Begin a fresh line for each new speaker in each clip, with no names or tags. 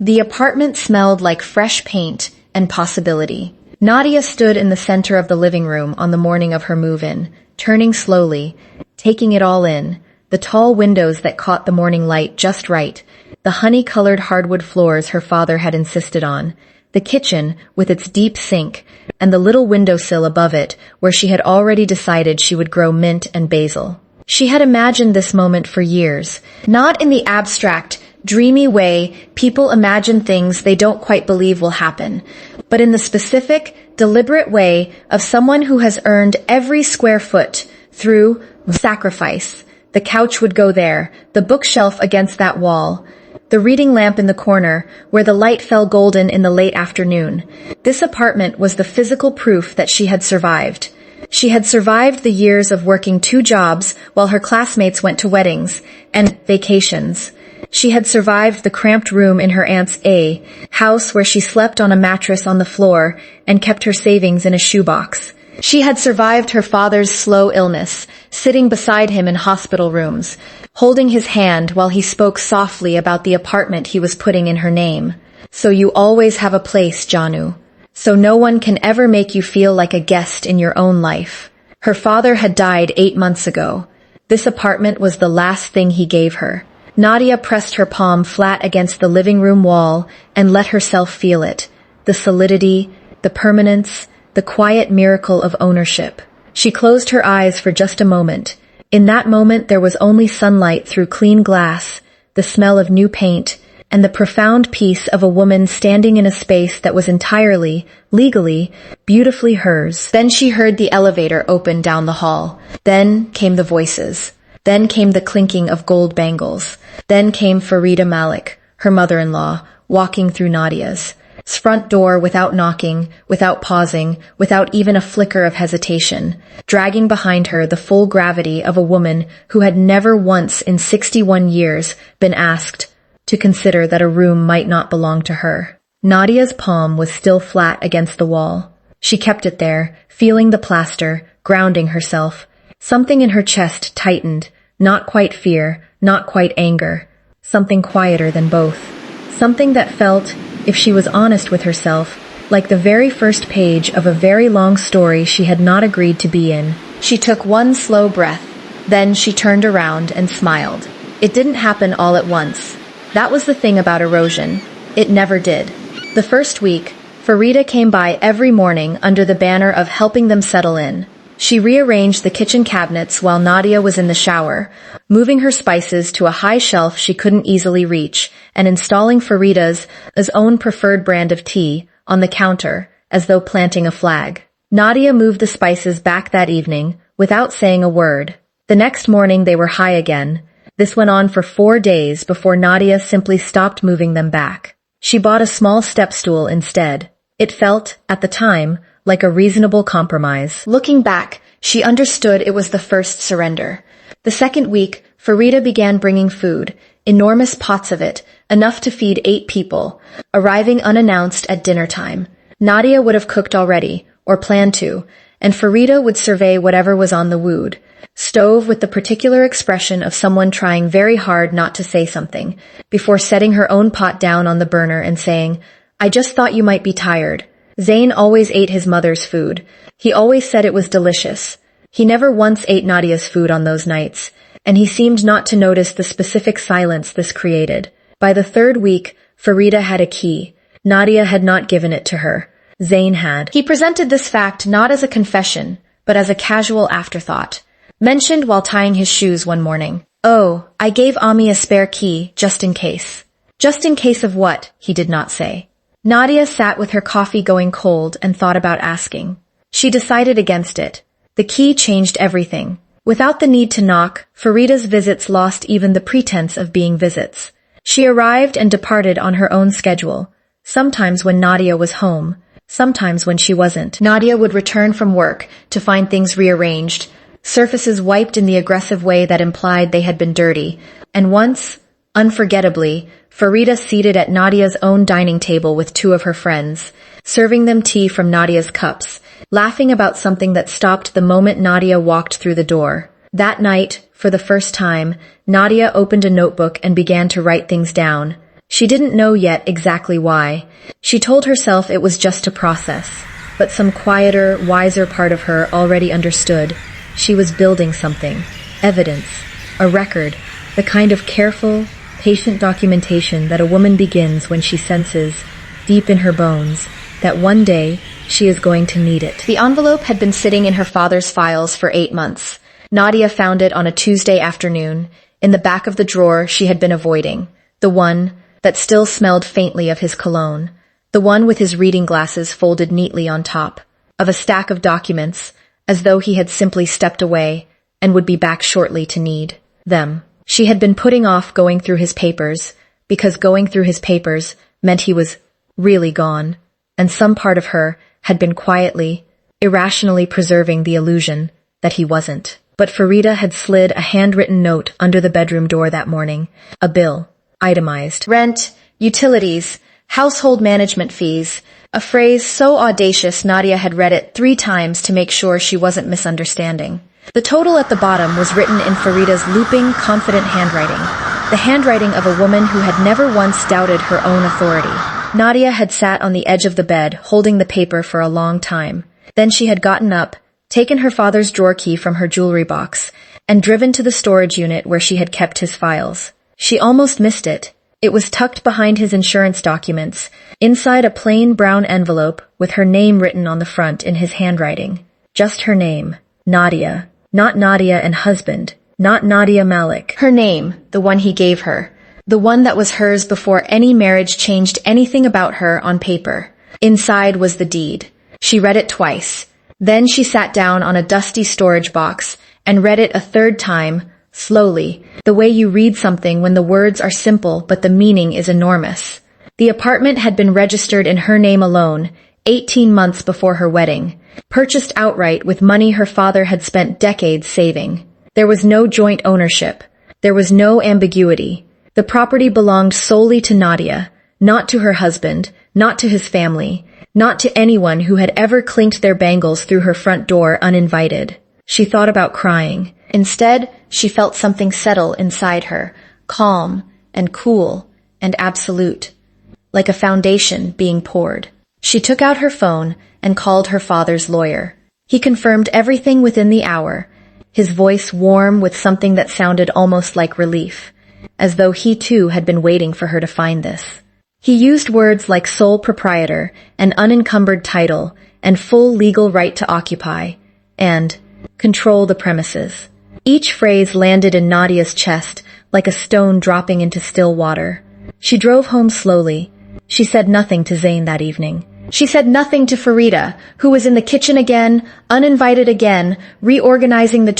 The apartment smelled like fresh paint and possibility. Nadia stood in the center of the living room on the morning of her move-in, turning slowly, taking it all in, the tall windows that caught the morning light just right, the honey-colored hardwood floors her father had insisted on, the kitchen with its deep sink, and the little windowsill above it where she had already decided she would grow mint and basil. She had imagined this moment for years, not in the abstract, dreamy way people imagine things they don't quite believe will happen, but in the specific, deliberate way of someone who has earned every square foot through sacrifice. The couch would go there, the bookshelf against that wall, the reading lamp in the corner, where the light fell golden in the late afternoon. This apartment was the physical proof that she had survived. She had survived the years of working 2 jobs while her classmates went to weddings and vacations. She had survived the cramped room in her aunt's house where she slept on a mattress on the floor and kept her savings in a shoebox. She had survived her father's slow illness, sitting beside him in hospital rooms, holding his hand while he spoke softly about the apartment he was putting in her name. So you always have a place, Janu. So no one can ever make you feel like a guest in your own life. Her father had died 8 months ago. This apartment was the last thing he gave her. Nadia pressed her palm flat against the living room wall and let herself feel it. The solidity, the permanence, the quiet miracle of ownership. She closed her eyes for just a moment. In that moment there was only sunlight through clean glass, the smell of new paint, and the profound peace of a woman standing in a space that was entirely, legally, beautifully hers. Then she heard the elevator open down the hall. Then came the voices. Then came the clinking of gold bangles. Then came Farida Malik, her mother-in-law, walking through Nadia's front door without knocking, without pausing, without even a flicker of hesitation, dragging behind her the full gravity of a woman who had never once in 61 years been asked to consider that a room might not belong to her. Nadia's palm was still flat against the wall. She kept it there, feeling the plaster, grounding herself. Something in her chest tightened, not quite fear, not quite anger, something quieter than both. Something that felt, if she was honest with herself, like the very first page of a very long story she had not agreed to be in. She took one slow breath, then she turned around and smiled. It didn't happen all at once. That was the thing about erosion. It never did. The first week, Farida came by every morning under the banner of helping them settle in. She rearranged the kitchen cabinets while Nadia was in the shower, moving her spices to a high shelf she couldn't easily reach, and installing Farida's own preferred brand of tea on the counter, as though planting a flag. Nadia moved the spices back that evening, without saying a word. The next morning they were high again. This went on for 4 days before Nadia simply stopped moving them back. She bought a small step stool instead. It felt, at the time, like a reasonable compromise. Looking back, she understood it was the first surrender. The second week, Farida began bringing food, enormous pots of it, enough to feed 8 people, arriving unannounced at dinner time. Nadia would have cooked already, or planned to, and Farida would survey whatever was on the wood stove with the particular expression of someone trying very hard not to say something, before setting her own pot down on the burner and saying, "I just thought you might be tired." Zayn always ate his mother's food. He always said it was delicious. He never once ate Nadia's food on those nights, and he seemed not to notice the specific silence this created. By the 3rd week, Farida had a key. Nadia had not given it to her. Zayn had. He presented this fact not as a confession, but as a casual afterthought, mentioned while tying his shoes one morning. "Oh, I gave Ami a spare key, just in case." Just in case of what, he did not say. Nadia sat with her coffee going cold and thought about asking. She decided against it. The key changed everything. Without the need to knock, Farida's visits lost even the pretense of being visits. She arrived and departed on her own schedule, sometimes when Nadia was home, sometimes when she wasn't. Nadia would return from work to find things rearranged, surfaces wiped in the aggressive way that implied they had been dirty, and once, unforgettably, Farida seated at Nadia's own dining table with 2 of her friends, serving them tea from Nadia's cups, laughing about something that stopped the moment Nadia walked through the door. That night, for the first time, Nadia opened a notebook and began to write things down. She didn't know yet exactly why. She told herself it was just a process. But some quieter, wiser part of her already understood. She was building something. Evidence. A record. The kind of careful, patient documentation that a woman begins when she senses, deep in her bones, that one day she is going to need it. The envelope had been sitting in her father's files for 8 months. Nadia found it on a Tuesday afternoon, in the back of the drawer she had been avoiding. The one that still smelled faintly of his cologne. The one with his reading glasses folded neatly on top, of a stack of documents, as though he had simply stepped away and would be back shortly to need them. She had been putting off going through his papers, because going through his papers meant he was really gone, and some part of her had been quietly, irrationally preserving the illusion that he wasn't. But Farida had slid a handwritten note under the bedroom door that morning, a bill, itemized. Rent, utilities, household management fees, a phrase so audacious Nadia had read it 3 times to make sure she wasn't misunderstanding. The total at the bottom was written in Farida's looping, confident handwriting, the handwriting of a woman who had never once doubted her own authority. Nadia had sat on the edge of the bed, holding the paper for a long time. Then she had gotten up, taken her father's drawer key from her jewelry box, and driven to the storage unit where she had kept his files. She almost missed it. It was tucked behind his insurance documents, inside a plain brown envelope with her name written on the front in his handwriting. Just her name. Nadia. Not Nadia and husband. Not Nadia Malik. Her name, the one he gave her. The one that was hers before any marriage changed anything about her on paper. Inside was the deed. She read it twice. Then she sat down on a dusty storage box and read it a 3rd time, slowly, the way you read something when the words are simple but the meaning is enormous. The apartment had been registered in her name alone, 18 months before her wedding, purchased outright with money her father had spent decades saving. There was no joint ownership. There was no ambiguity. The property belonged solely to Nadia, not to her husband, not to his family, not to anyone who had ever clinked their bangles through her front door uninvited. She thought about crying. Instead, she felt something settle inside her, calm and cool and absolute, like a foundation being poured. She took out her phone and called her father's lawyer. He confirmed everything within the hour, his voice warm with something that sounded almost like relief, as though he too had been waiting for her to find this. He used words like sole proprietor, an unencumbered title, and full legal right to occupy, and control the premises. Each phrase landed in Nadia's chest like a stone dropping into still water. She drove home slowly. She said nothing to Zayn that evening. She said nothing to Farida, who was in the kitchen again, uninvited again, reorganizing the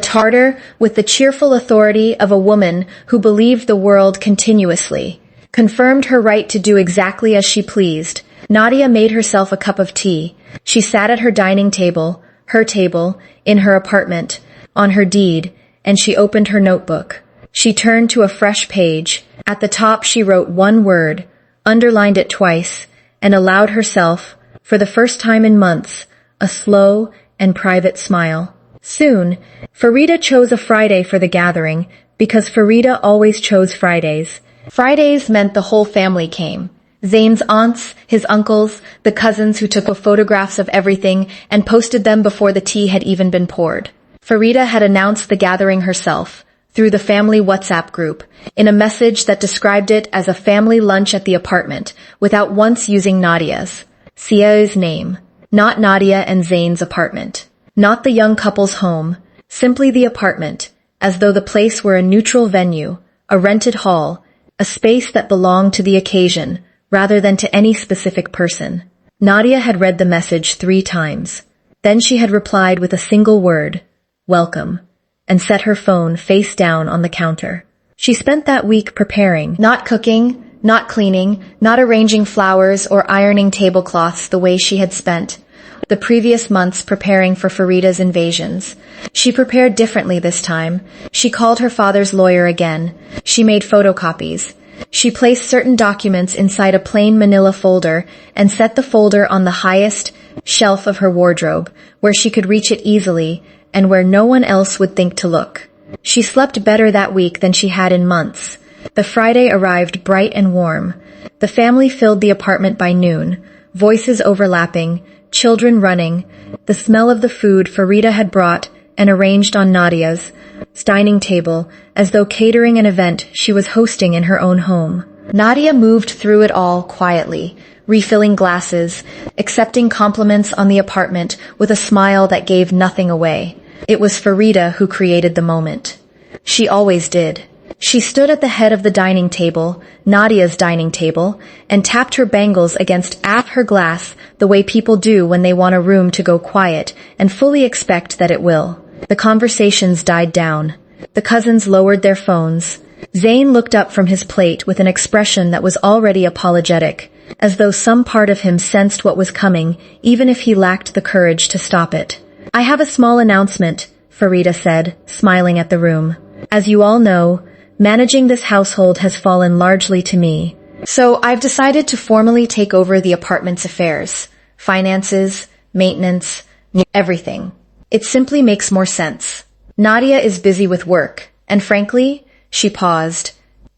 tartar with the cheerful authority of a woman who believed the world continuously, confirmed her right to do exactly as she pleased. Nadia made herself a cup of tea. She sat at her dining table, her table, in her apartment, on her deed, and she opened her notebook. She turned to a fresh page. At the top she wrote one word, underlined it twice, and allowed herself, for the first time in months, a slow and private smile. Soon, Farida chose a Friday for the gathering, because Farida always chose Fridays. Fridays meant the whole family came. Zayn's aunts, his uncles, the cousins who took photographs of everything and posted them before the tea had even been poured. Farida had announced the gathering herself, through the family WhatsApp group, in a message that described it as a family lunch at the apartment, without once using Nadia's, Sia's name. Not Nadia and Zayn's apartment. Not the young couple's home, simply the apartment, as though the place were a neutral venue, a rented hall, a space that belonged to the occasion, rather than to any specific person. Nadia had read the message 3 times. Then she had replied with a single word, welcome, and set her phone face down on the counter. She spent that week preparing, not cooking, not cleaning, not arranging flowers or ironing tablecloths the way she had spent the previous months preparing for Farida's invasions. She prepared differently this time. She called her father's lawyer again. She made photocopies. She placed certain documents inside a plain manila folder and set the folder on the highest shelf of her wardrobe, where she could reach it easily and where no one else would think to look. She slept better that week than she had in months. The Friday arrived bright and warm. The family filled the apartment by noon, voices overlapping, children running, the smell of the food Farida had brought and arranged on Nadia's dining table, as though catering an event she was hosting in her own home. Nadia moved through it all quietly, refilling glasses, accepting compliments on the apartment with a smile that gave nothing away. It was Farida who created the moment. She always did. She stood at the head of the dining table, Nadia's dining table, and tapped her bangles against her glass the way people do when they want a room to go quiet and fully expect that it will. The conversations died down. The cousins lowered their phones. Zayn looked up from his plate with an expression that was already apologetic, as though some part of him sensed what was coming, even if he lacked the courage to stop it. "I have a small announcement," Farida said, smiling at the room. "As you all know, managing this household has fallen largely to me. So I've decided to formally take over the apartment's affairs, finances, maintenance, everything. It simply makes more sense. Nadia is busy with work, and frankly," she paused,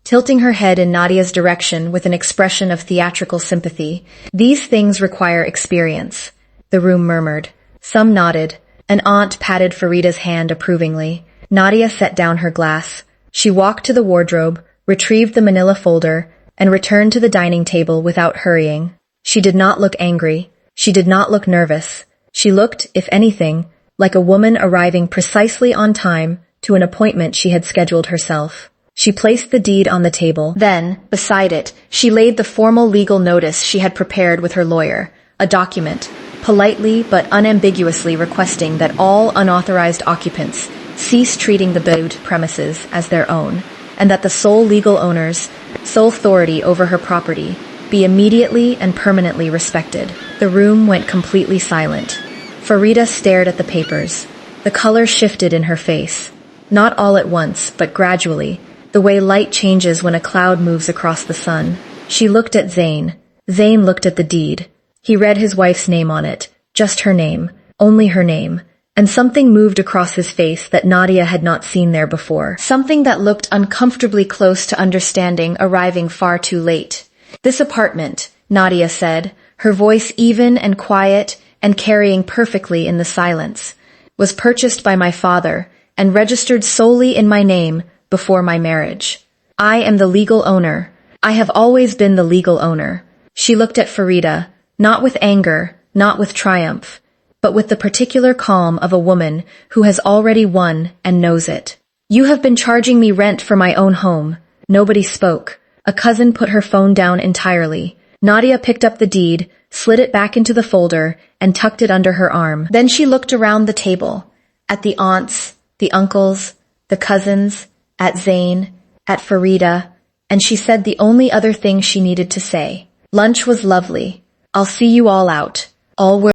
tilting her head in Nadia's direction with an expression of theatrical sympathy, "these things require experience." The room murmured. Some nodded. An aunt patted Farida's hand approvingly. Nadia set down her glass. She walked to the wardrobe, retrieved the manila folder, and returned to the dining table without hurrying. She did not look angry. She did not look nervous. She looked, if anything, like a woman arriving precisely on time to an appointment she had scheduled herself. She placed the deed on the table. Then, beside it, she laid the formal legal notice she had prepared with her lawyer, a document, politely but unambiguously requesting that all unauthorized occupants cease treating the bowed premises as their own, and that the sole legal owners, sole authority over her property, be immediately and permanently respected. The room went completely silent. Farida stared at the papers. The color shifted in her face. Not all at once, but gradually, the way light changes when a cloud moves across the sun. She looked at Zayn. Zayn looked at the deed. He read his wife's name on it, just her name, only her name, and something moved across his face that Nadia had not seen there before. Something that looked uncomfortably close to understanding, arriving far too late. "This apartment," Nadia said, her voice even and quiet and carrying perfectly in the silence, "was purchased by my father and registered solely in my name before my marriage. I am the legal owner. I have always been the legal owner." She looked at Farida, not with anger, not with triumph, but with the particular calm of a woman who has already won and knows it. "You have been charging me rent for my own home." Nobody spoke. A cousin put her phone down entirely. Nadia picked up the deed, slid it back into the folder, and tucked it under her arm. Then she looked around the table, at the aunts, the uncles, the cousins, at Zayn, at Farida, and she said the only other thing she needed to say. "Lunch was lovely. I'll see you all out." All were